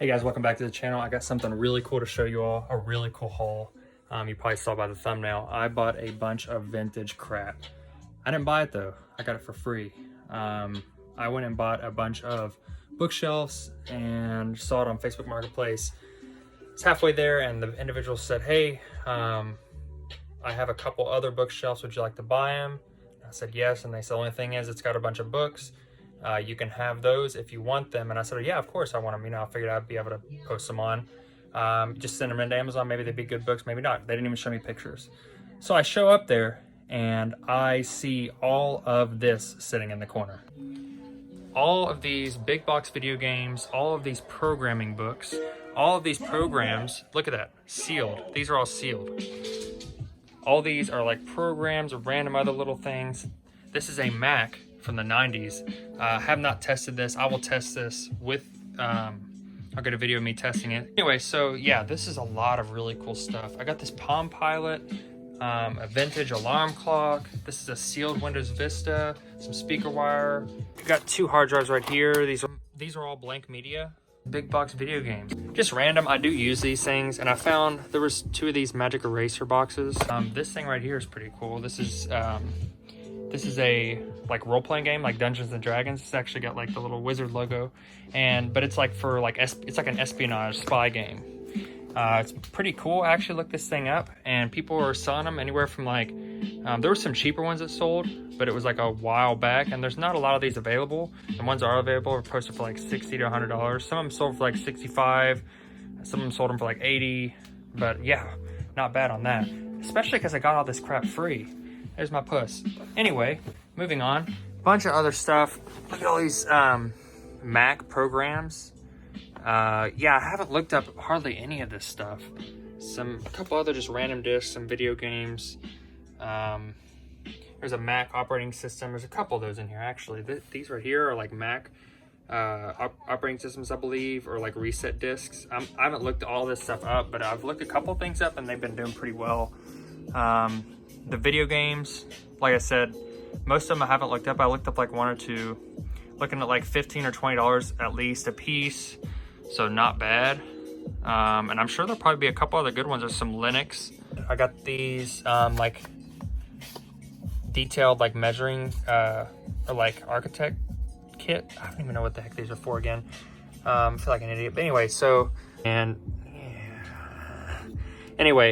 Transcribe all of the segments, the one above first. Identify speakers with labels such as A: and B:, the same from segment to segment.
A: Hey guys, welcome back to the channel. I got something really cool to show you all, a really cool haul. You probably saw by the thumbnail. I bought a bunch of vintage crap. I didn't buy it though, I got it for free. I went and bought a bunch of bookshelves and saw it on Facebook Marketplace. It's halfway there and the individual said, hey, I have a couple other bookshelves, would you like to buy them? I said yes, and they said the only thing is it's got a bunch of books. You can have those if you want them. And I said, yeah, of course I want them. You know, I figured I'd be able to post them on. Just send them into Amazon. Maybe they'd be good books, maybe not. They didn't even show me pictures. So I show up there and I see all of this sitting in the corner. All of these big box video games, all of these programming books, all of these programs, look at that, sealed. These are all sealed. All these are like programs or random other little things. This is a Mac from the 90s. Have not tested this. I will test this with, I'll get a video of me testing it. Anyway, so yeah, this is a lot of really cool stuff. I got this Palm Pilot, a vintage alarm clock. This is a sealed Windows Vista, some speaker wire. I got 2 hard drives right here. These are all blank media. Big box video games. Just random, I do use these things, and I found there was 2 of these Magic Eraser boxes. This thing right here is pretty cool. This is a like role-playing game like Dungeons and Dragons. It's actually got like the little wizard logo, but it's like for like it's like an espionage spy game. It's pretty cool. I actually looked this thing up, and people were selling them anywhere from like there were some cheaper ones that sold, but it was like a while back, and there's not a lot of these available. The ones that are available are posted for like $60 to $100. Some of them sold for like $65. Some of them sold them for like $80. But yeah, not bad on that, especially because I got all this crap free. There's my puss. Anyway, moving on. Bunch of other stuff. Look at all these Mac programs. Yeah, I haven't looked up hardly any of this stuff. A couple other just random discs, some video games. There's a Mac operating system. There's a couple of those in here, actually. These right here are like Mac operating systems, I believe, or like reset discs. I haven't looked all this stuff up, but I've looked a couple things up and they've been doing pretty well. The video games, like I said, most of them I haven't looked up. I looked up like 1 or 2, looking at like $15 or $20 at least a piece, so not bad. And I'm sure there'll probably be a couple other good ones. There's some Linux. I got these like detailed like measuring or like architect kit. I don't even know what the heck these are for again. I feel like an idiot, but anyway,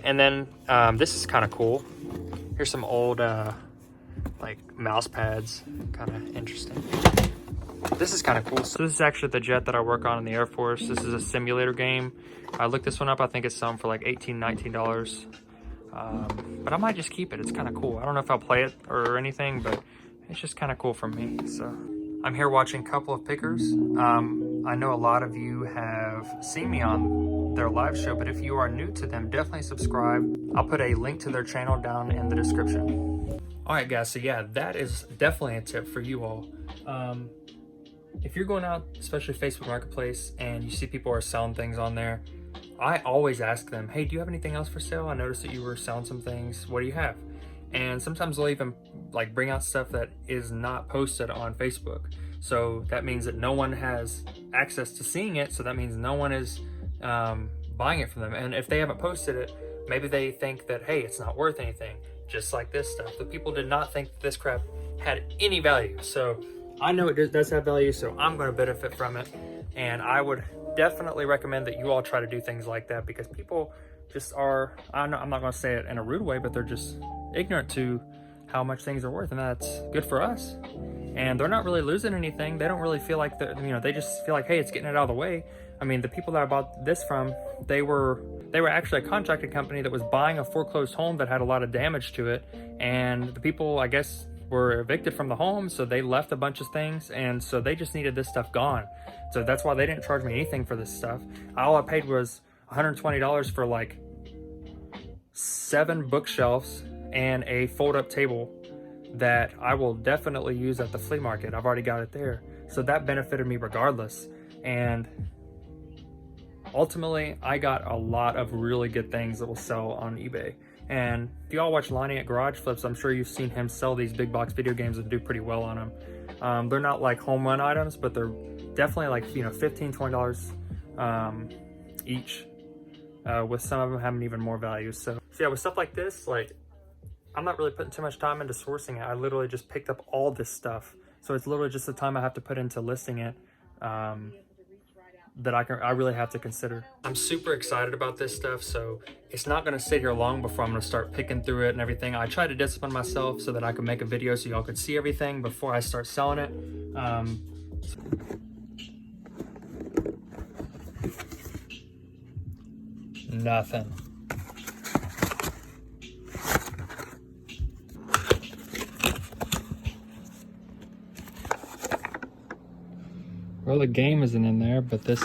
A: and then this is kind of cool. Here's some old like mouse pads, kind of interesting. This is kind of cool. So this is actually the jet that I work on in the Air Force. This is a simulator game. I looked this one up. I think it's selling for like $18, $19. But I might just keep it. It's kind of cool. I don't know if I'll play it or anything, but it's just kind of cool for me. So I'm here watching Couple of Pickers. I know a lot of you have seen me on their live show, but if you are new to them, definitely subscribe. I'll put a link to their channel down in the description. All right, guys, so yeah, that is definitely a tip for you all. If you're going out, especially Facebook Marketplace, and you see people are selling things on there, I always ask them, hey, do you have anything else for sale? I noticed that you were selling some things. What do you have? And sometimes they'll even like bring out stuff that is not posted on Facebook. So that means that no one has access to seeing it. So that means no one is buying it from them. And if they haven't posted it, maybe they think that, hey, it's not worth anything. Just like this stuff. The people did not think that this crap had any value. So I know it does have value, so I'm going to benefit from it. And I would definitely recommend that you all try to do things like that, because people just are, I'm not going to say it in a rude way, but they're just ignorant to how much things are worth, and that's good for us. And they're not really losing anything. They don't really feel like they just feel like, hey, it's getting it out of the way. I mean, the people that I bought this from, they were actually a contracted company that was buying a foreclosed home that had a lot of damage to it, and the people, I guess, were evicted from the home, so they left a bunch of things, and so they just needed this stuff gone. So that's why they didn't charge me anything for this stuff. All I paid was $120 for like 7 bookshelves and a fold-up table that I will definitely use at the flea market. I've already got it there, so that benefited me regardless. And ultimately, I got a lot of really good things that will sell on eBay. And if y'all watch Lonnie at Garage Flips, I'm sure you've seen him sell these big box video games and do pretty well on them. They're not like home run items, but they're definitely like, $15, $20 each, with some of them having even more value. So yeah, with stuff like this, like, I'm not really putting too much time into sourcing it. I literally just picked up all this stuff. So it's literally just the time I have to put into listing it, that I really have to consider. I'm super excited about this stuff, so it's not gonna sit here long before I'm gonna start picking through it and everything. I try to discipline myself so that I can make a video so y'all could see everything before I start selling it. Nothing. Well, the game isn't in there, but this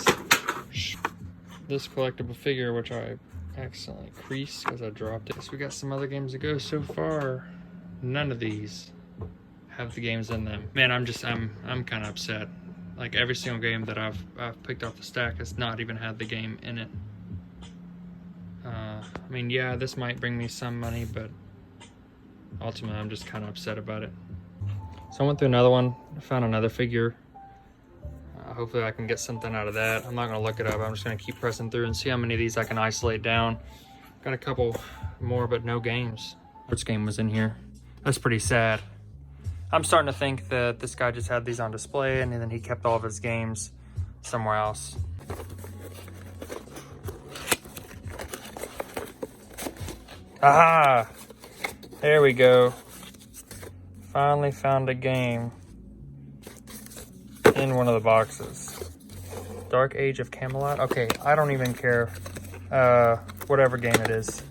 A: collectible figure, which I accidentally creased because I dropped it. So we got some other games to go. So far, none of these have the games in them. Man, I'm kind of upset. Like, every single game that I've picked off the stack has not even had the game in it. I mean, yeah, this might bring me some money, but ultimately I'm just kind of upset about it. So I went through another one. I found another figure. Hopefully I can get something out of that. I'm not gonna look it up. I'm just gonna keep pressing through and see how many of these I can isolate down. Got a couple more, but no games. Which game was in here? That's pretty sad. I'm starting to think that this guy just had these on display and then he kept all of his games somewhere else. Aha! There we go. Finally found a game in one of the boxes. Dark Age of Camelot. Okay, I don't even care whatever game it is.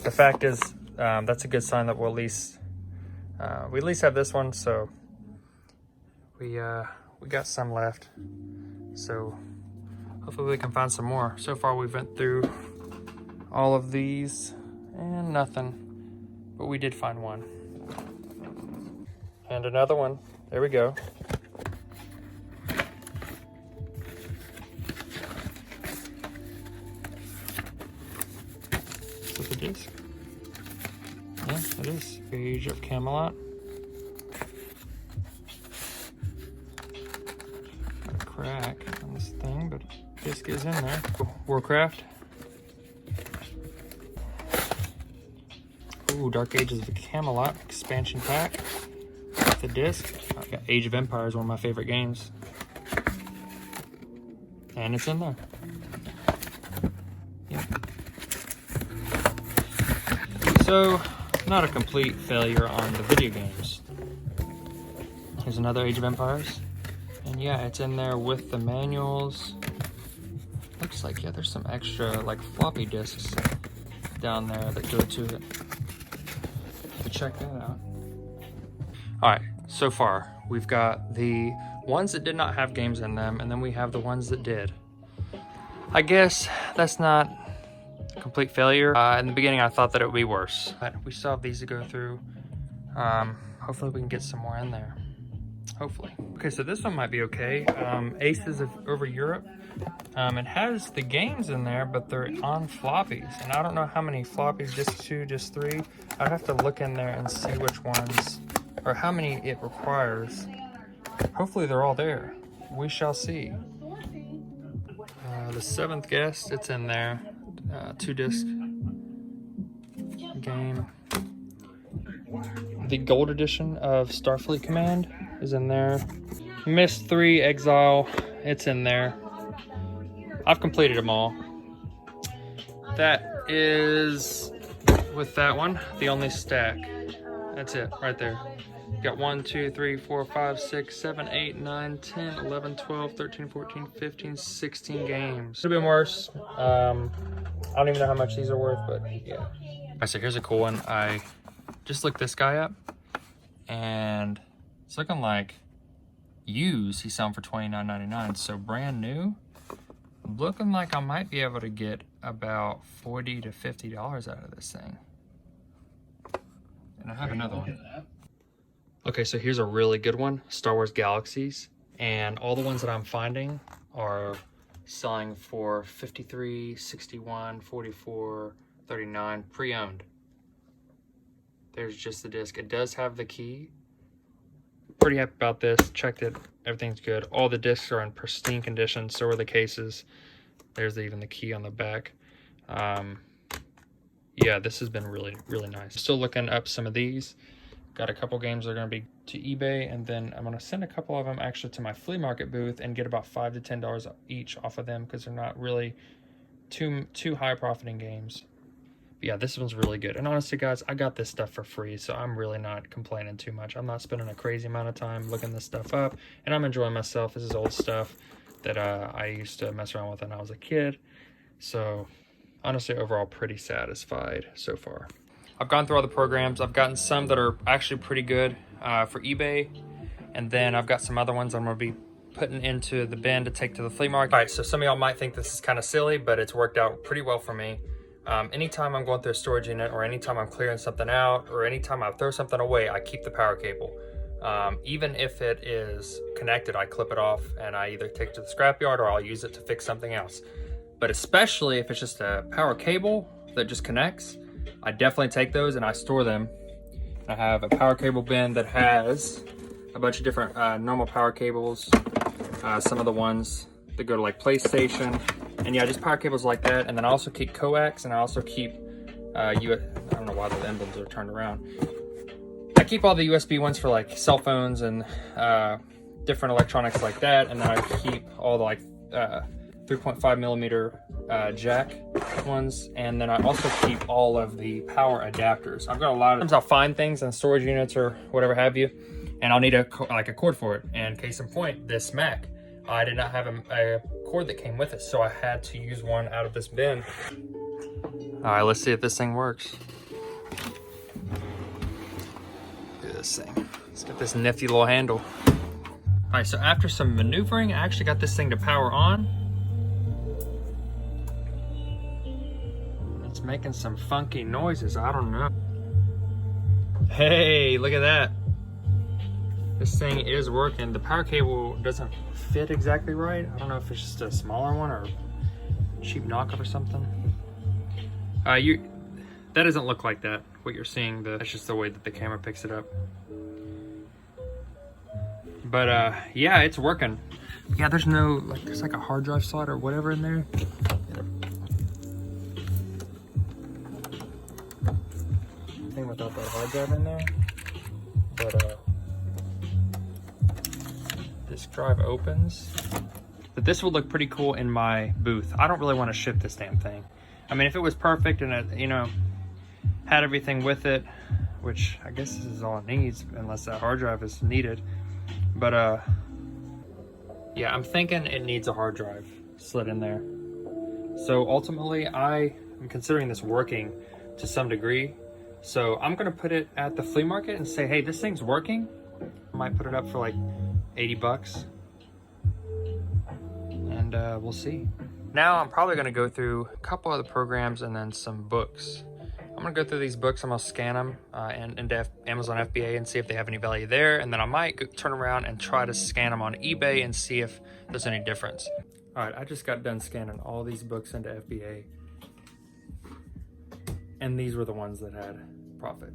A: The fact is, that's a good sign that we at least have this one. So we got some left. So hopefully we can find some more. So far we went through all of these and nothing, but we did find one and another one. There we go. The disc. Yeah, it is. Age of Camelot. Got a crack on this thing, but disc is in there. Warcraft. Ooh, Dark Ages of Camelot expansion pack. The disc. I've got Age of Empires, one of my favorite games. And it's in there. Yeah. So, not a complete failure on the video games. Here's another Age of Empires. And yeah, it's in there with the manuals. Looks like, yeah, there's some extra, like, floppy disks down there that go to it. So check that out. Alright, so far, we've got the ones that did not have games in them, and then we have the ones that did. I guess that's not complete failure. In the beginning I thought that it would be worse, but we still have these to go through. Hopefully we can get some more in there. Hopefully. Okay, so this one might be okay. Aces of Over Europe. It has the games in there, but they're on floppies, and I don't know how many floppies, just 2, just 3. I'd have to look in there and see which ones, or how many it requires. Hopefully they're all there. We shall see. The Seventh Guest, it's in there. 2-disc game. The gold edition of Starfleet Command is in there. Myst 3 Exile, it's in there. I've completed them all. That is, with that one, the only stack. That's it, right there. Got 1, 2, 3, 4, 5, 6, 7, 8, 9, 10, 11, 12, 13, 14, 15, 16 games. Could have been worse. I don't even know how much these are worth, but yeah. Alright, so here's a cool one. I just looked this guy up, and it's looking like used. He's selling for $29.99, so brand new. Looking like I might be able to get about $40 to $50 out of this thing. And I have another one. Okay, so here's a really good one, Star Wars Galaxies, and all the ones that I'm finding are selling for $53, $61, $44, $39, pre-owned. There's just the disc. It does have the key. Pretty happy about this. Checked it. Everything's good. All the discs are in pristine condition. So are the cases. There's even the key on the back. Yeah, this has been really, really nice. Still looking up some of these. Got a couple games that are going to be to eBay, and then I'm going to send a couple of them actually to my flea market booth and get about $5 to $10 each off of them because they're not really too high profiting games. But yeah, this one's really good. And honestly, guys, I got this stuff for free, so I'm really not complaining too much. I'm not spending a crazy amount of time looking this stuff up, and I'm enjoying myself. This is old stuff that I used to mess around with when I was a kid. So honestly, overall, pretty satisfied so far. I've gone through all the programs. I've gotten some that are actually pretty good for eBay, and then I've got some other ones I'm gonna be putting into the bin to take to the flea market. All right, so some of y'all might think this is kind of silly, but it's worked out pretty well for me. Anytime I'm going through a storage unit, or anytime I'm clearing something out, or anytime I throw something away, I keep the power cable. Even if it is connected, I clip it off and I either take it to the scrapyard or I'll use it to fix something else. But especially if it's just a power cable that just connects, I definitely take those and I store them. I have a power cable bin that has a bunch of different normal power cables, some of the ones that go to like PlayStation, and yeah, just power cables like that. And then I also keep coax, and I also keep I don't know why the emblems are turned around. I keep all the USB ones for like cell phones and different electronics like that, and then I keep all the like 3.5 millimeter jack ones, and then I also keep all of the power adapters. I've got a lot of times I'll find things in storage units or whatever have you, and I'll need a cord for it. And case in point, this Mac, I did not have a cord that came with it, so I had to use one out of this bin. All right, let's see if this thing works. Look at this thing. It's got this nifty little handle. All right, so after some maneuvering, I actually got this thing to power on. It's making some funky noises, I don't know. Hey, look at that. This thing is working. The power cable doesn't fit exactly right. I don't know if it's just a smaller one or cheap knockoff or something. That doesn't look like that, what you're seeing. That's just the way that the camera picks it up. But yeah, it's working. Yeah, there's no, like, there's like a hard drive slot or whatever in there. Thing without that hard drive in there. But this drive opens. But this would look pretty cool in my booth. I don't really want to ship this damn thing. I mean, if it was perfect and it, you know, had everything with it, which I guess this is all it needs, unless that hard drive is needed. But yeah, I'm thinking it needs a hard drive slid in there. So ultimately, I am considering this working to some degree. So I'm gonna put it at the flea market and say, hey, this thing's working. I might put it up for like 80 bucks. And we'll see. Now I'm probably gonna go through a couple other programs and then some books. I'm gonna go through these books, I'm gonna scan them into Amazon FBA and see if they have any value there. And then I might turn around and try to scan them on eBay and see if there's any difference. All right, I just got done scanning all these books into FBA. And these were the ones that had profit.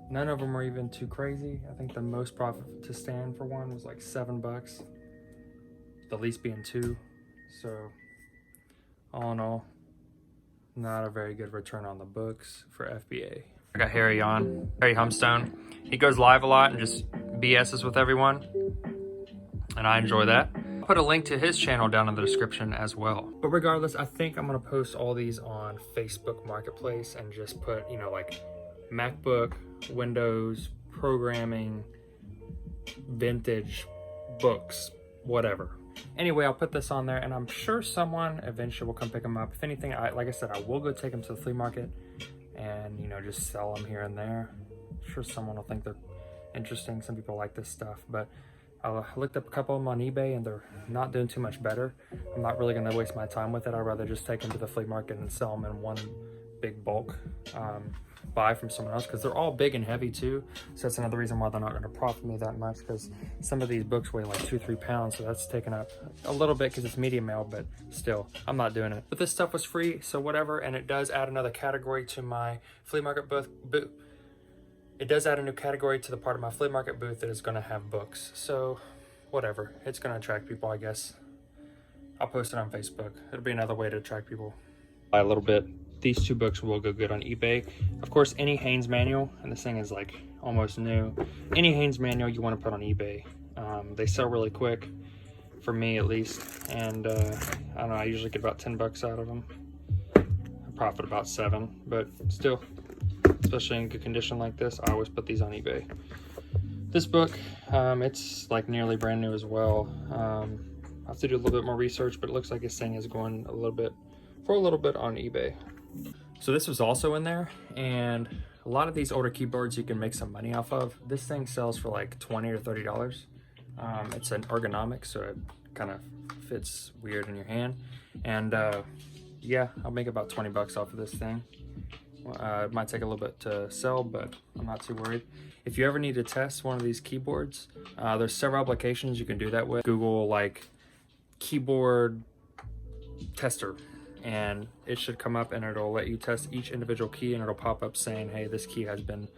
A: None of them were even too crazy. I think the most profit to stand for one was like $7, the least being 2. So all in all, not a very good return on the books for FBA. I got Harry on, Harry Humstone. He goes live a lot and just BS's with everyone, and I enjoy that. I'll put a link to his channel down in the description as well. But regardless, I think I'm gonna post all these on Facebook Marketplace and just put, you know, like MacBook, Windows, programming, vintage, books, whatever. Anyway, I'll put this on there, and I'm sure someone eventually will come pick them up. If anything, like I said, I will go take them to the flea market and, you know, just sell them here and there. I'm sure someone will think they're interesting. Some people like this stuff, but I looked up a couple of them on eBay and they're not doing too much better. I'm not really gonna waste my time with it. I'd rather just take them to the flea market and sell them in one big bulk buy from someone else, because they're all big and heavy too. So that's another reason why they're not gonna profit me that much, because some of these books weigh like 2-3 pounds. So that's taken up a little bit because it's medium mail, but still, I'm not doing it. But this stuff was free, so whatever. And it does add another category to my flea market booth. It does add a new category to the part of my flea market booth that is gonna have books. So whatever, it's gonna attract people, I guess. I'll post it on Facebook. It'll be another way to attract people. Buy a little bit. These 2 books will go good on eBay. Of course, any Haynes manual, and this thing is like almost new, any Haynes manual you want to put on eBay. They sell really quick, for me at least, and I don't know, I usually get about 10 bucks out of them. I profit about 7, but still, especially in good condition like this, I always put these on eBay. This book, it's like nearly brand new as well. I have to do a little bit more research, but it looks like this thing is going a little bit on eBay. So this was also in there, and a lot of these older keyboards you can make some money off of. This thing sells for like $20 or $30. It's an ergonomic, so it kind of fits weird in your hand. And yeah, I'll make about 20 bucks off of this thing. It might take a little bit to sell, but I'm not too worried. If you ever need to test one of these keyboards, there's several applications you can do that with. Google like keyboard tester, and it should come up and it'll let you test each individual key, and it'll pop up saying, hey, this key has been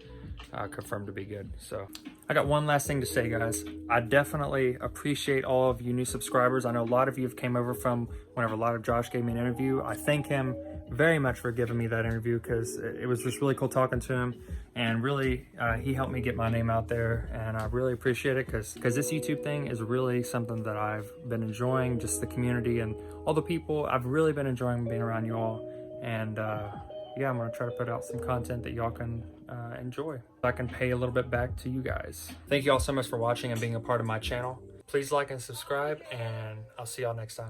A: confirmed to be good. So I got one last thing to say, guys. I definitely appreciate all of you new subscribers. I know a lot of you have came over from whenever a lot of Josh gave me an interview. I thank him very much for giving me that interview, because it was just really cool talking to him, and really he helped me get my name out there, and I really appreciate it, because this YouTube thing is really something that I've been enjoying, just the community and all the people. I've really been enjoying being around you all, and yeah, I'm gonna try to put out some content that y'all can enjoy. I can pay a little bit back to you guys. Thank you all so much for watching and being a part of my channel. Please like and subscribe, and I'll see y'all next time.